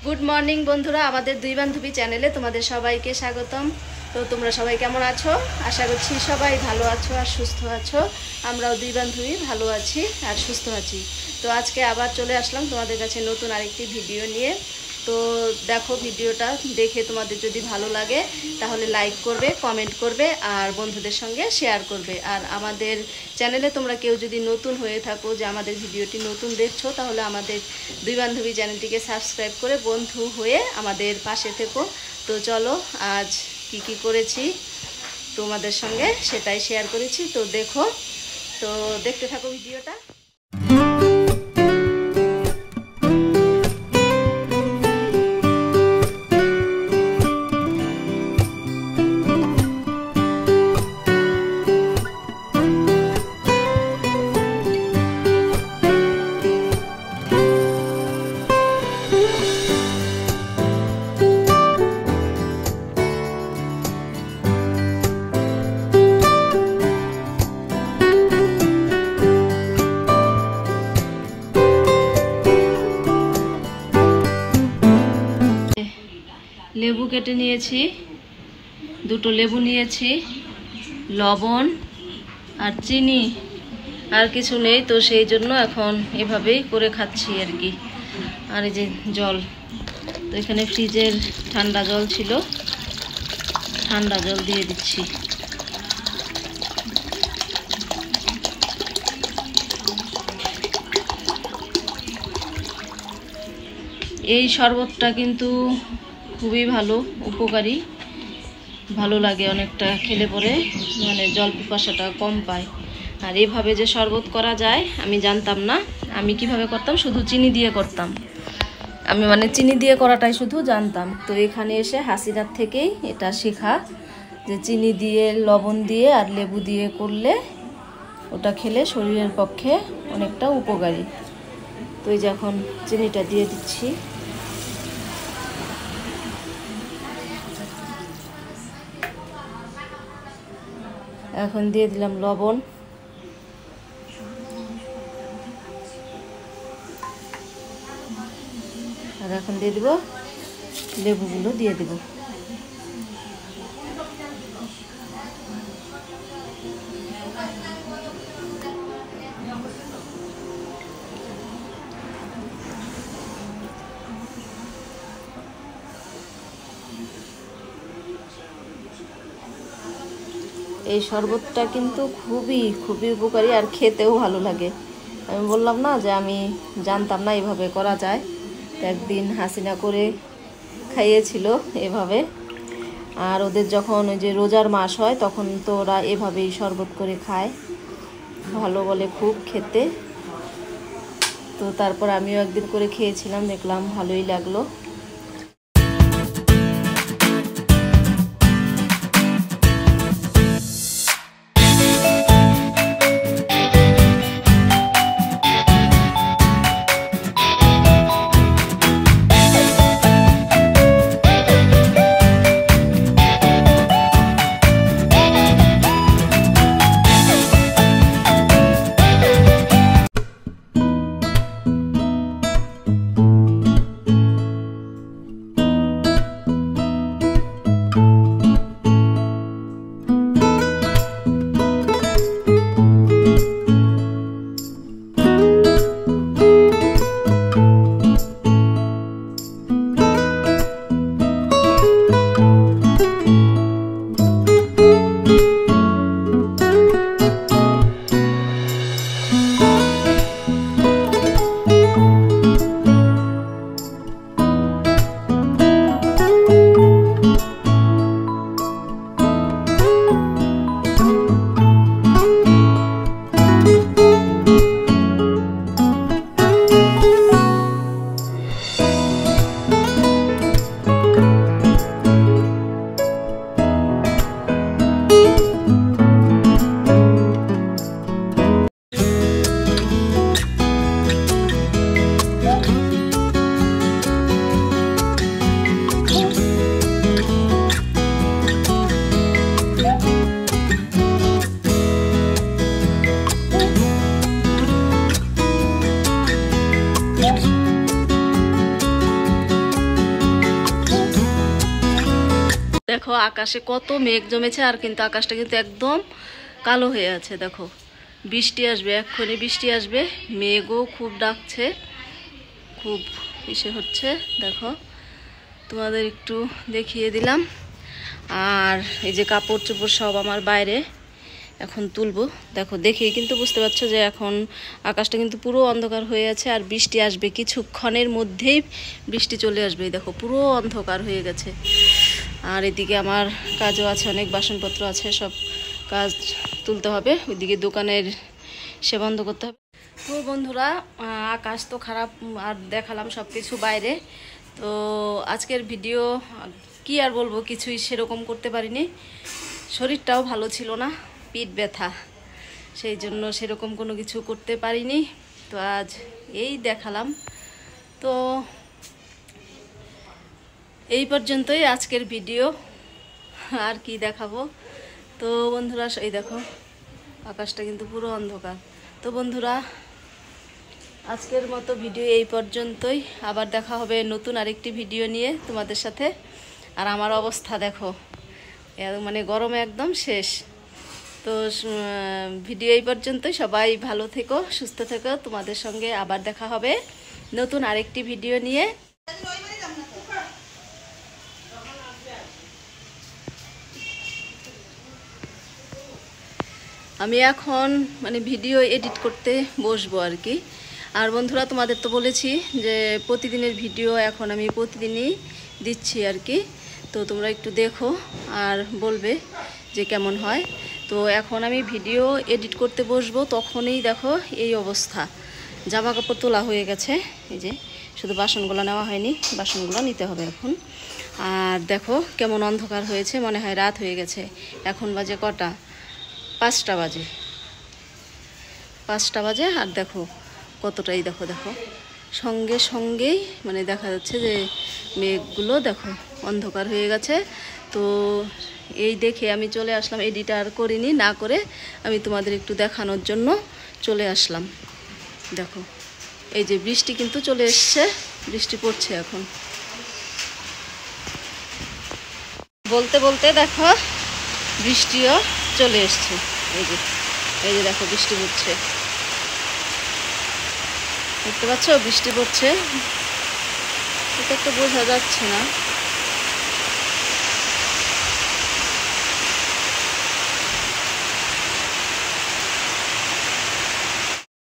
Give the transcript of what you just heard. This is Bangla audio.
গুড মর্নিং বন্ধুরা, আমাদের দুই বান্ধবী চ্যানেলে তোমাদের সবাইকে স্বাগতম। তো তোমরা সবাই কেমন আছো? আশা করছি সবাই ভালো আছো আর সুস্থ আছো। আমরাও দুই বান্ধবী ভালো আছি আর সুস্থ আছি। তো আজকে আবার চলে আসলাম তোমাদের কাছে নতুন আরেকটি ভিডিও নিয়ে। তো দেখো, ভিডিওটা দেখে তোমাদের যদি ভালো লাগে তাহলে লাইক করবে, কমেন্ট করবে আর বন্ধুদের সঙ্গে শেয়ার করবে। আর আমাদের চ্যানেলে তোমরা কেউ যদি নতুন হয়ে থাকো, যে আমাদের ভিডিওটি নতুন দেখছো, তাহলে আমাদের দুই বান্ধবী চ্যানেলটিকে সাবস্ক্রাইব করে বন্ধু হয়ে আমাদের পাশে থেকো। তো চলো, আজ কি করেছি তোমাদের সঙ্গে সেটাই শেয়ার করেছি। তো দেখো, তো দেখতে থাকো ভিডিওটা। লেবু কেটে নিয়েছি, দুটো লেবু নিয়েছি, লবণ আর চিনি, আর কিছু নেই। তো সেই জন্য এখন এভাবেই করে খাচ্ছি আর কি। আর এই যে জল, তো এখানে ফ্রিজের ঠান্ডা জল ছিল, ঠান্ডা জল দিয়ে দিচ্ছি। এই শরবতটা কিন্তু খুবই ভালো, উপকারী, ভালো লাগে অনেকটা খেলে পরে, মানে জল পিপাসাটা কম পায়। আর এভাবে যে শরবত করা যায় আমি জানতাম না। আমি কিভাবে করতাম, শুধু চিনি দিয়ে করতাম। আমি মানে চিনি দিয়ে করাটাই শুধু জানতাম। তো এখানে এসে হাসিনার থেকেই এটা শেখা, যে চিনি দিয়ে, লবণ দিয়ে আর লেবু দিয়ে করলে ওটা খেলে শরীরের পক্ষে অনেকটা উপকারী। তো এই যে এখন চিনিটা দিয়ে দিচ্ছি। এখন দিয়ে দিলাম লবণ, আর এখন দিয়ে দিব লেবুগুলো দিয়ে দেব। এই শরবতটা কিন্তু খুবই উপকারী আর খেতেও ভালো লাগে। আমি বললাম না যে আমি জানতাম না এভাবে করা যায়। তো একদিন হাসিনা করে খাইয়েছিল এভাবে। আর ওদের যখন ওই যে রোজার মাস হয় তখন তো ওরা এভাবেই শরবত করে খায়, ভালো বলে খুব খেতে। তো তারপর আমিও একদিন করে খেয়েছিলাম, দেখলাম ভালোই লাগলো। দেখো আকাশে কত মেঘ জমেছে, আর কিন্তু আকাশটা কিন্তু একদম কালো হয়ে আছে। দেখো বৃষ্টি আসবে, এক্ষুনি বৃষ্টি আসবে, মেঘও খুব ডাকছে, খুব ইসে হচ্ছে। দেখো তোমাদের একটু দেখিয়ে দিলাম। আর এই যে কাপড় চোপড় সব আমার বাইরে এখন তুলবো। দেখো দেখেই কিন্তু বুঝতে পারছো যে এখন আকাশটা কিন্তু পুরো অন্ধকার হয়ে আছে, আর বৃষ্টি আসবে কিছুক্ষণের মধ্যেই, বৃষ্টি চলে আসবে। দেখো পুরো অন্ধকার হয়ে গেছে। আর এদিকে আমার কাজও আছে, অনেক বাসনপত্র আছে, সব কাজ তুলতে হবে। ওইদিকে দোকানের সে বন্ধ করতে হবে। তো বন্ধুরা, আকাশ তো খারাপ, আর দেখালাম সব কিছু বাইরে। তো আজকের ভিডিও কি আর বলবো, কিছুই সেরকম করতে পারিনি। শরীরটাও ভালো ছিল না, পিঠ ব্যথা, সেই জন্য সেরকম কোনো কিছু করতে পারিনি। তো আজ এই দেখালাম। তো এই পর্যন্তই আজকের ভিডিও, আর কি দেখাবো। তো বন্ধুরা এই দেখো আকাশটা কিন্তু পুরো অন্ধকার। তো বন্ধুরা আজকের মতো ভিডিও এই পর্যন্তই, আবার দেখা হবে নতুন আরেকটি ভিডিও নিয়ে তোমাদের সাথে। আর আমার অবস্থা দেখো, মানে গরমে একদম শেষ। তো ভিডিও এই পর্যন্তই, সবাই ভালো থেকো, সুস্থ থেকো। তোমাদের সঙ্গে আবার দেখা হবে নতুন আরেকটি ভিডিও নিয়ে। আমি এখন মানে ভিডিও এডিট করতে বসবো আর কি। আর বন্ধুরা তোমাদের তো বলেছি যে প্রতিদিনের ভিডিও এখন আমি প্রতিদিনই দিচ্ছি আর কি। তো তোমরা একটু দেখো আর বলবে যে কেমন হয়। তো এখন আমি ভিডিও এডিট করতে বসবো, তখনই দেখো এই অবস্থা। জামা কাপড় তোলা হয়ে গেছে, এই যে শুধু বাসনগুলো নেওয়া হয়নি, বাসনগুলো নিতে হবে এখন। আর দেখো কেমন অন্ধকার হয়েছে, মনে হয় রাত হয়ে গেছে। এখন বাজে কটা? 5টা বাজে, 5টা বাজে। আর দেখো কতটাই দেখো দেখো সঙ্গে সঙ্গেই মানে দেখা যাচ্ছে যে মেঘগুলো দেখো অন্ধকার হয়ে গেছে। তো এই দেখে আমি চলে আসলাম, এডিট আর করিনি, না করে আমি তোমাদের একটু দেখানোর জন্য চলে আসলাম। দেখো এই যে বৃষ্টি কিন্তু চলে এসছে, বৃষ্টি পড়ছে এখন। বলতে বলতে দেখো বৃষ্টিও চলে এসছে। এই যে দেখো বৃষ্টি পড়ছে, দেখতে পাচ্ছ বৃষ্টি পড়ছে। এটা তো বোঝা যাচ্ছে না।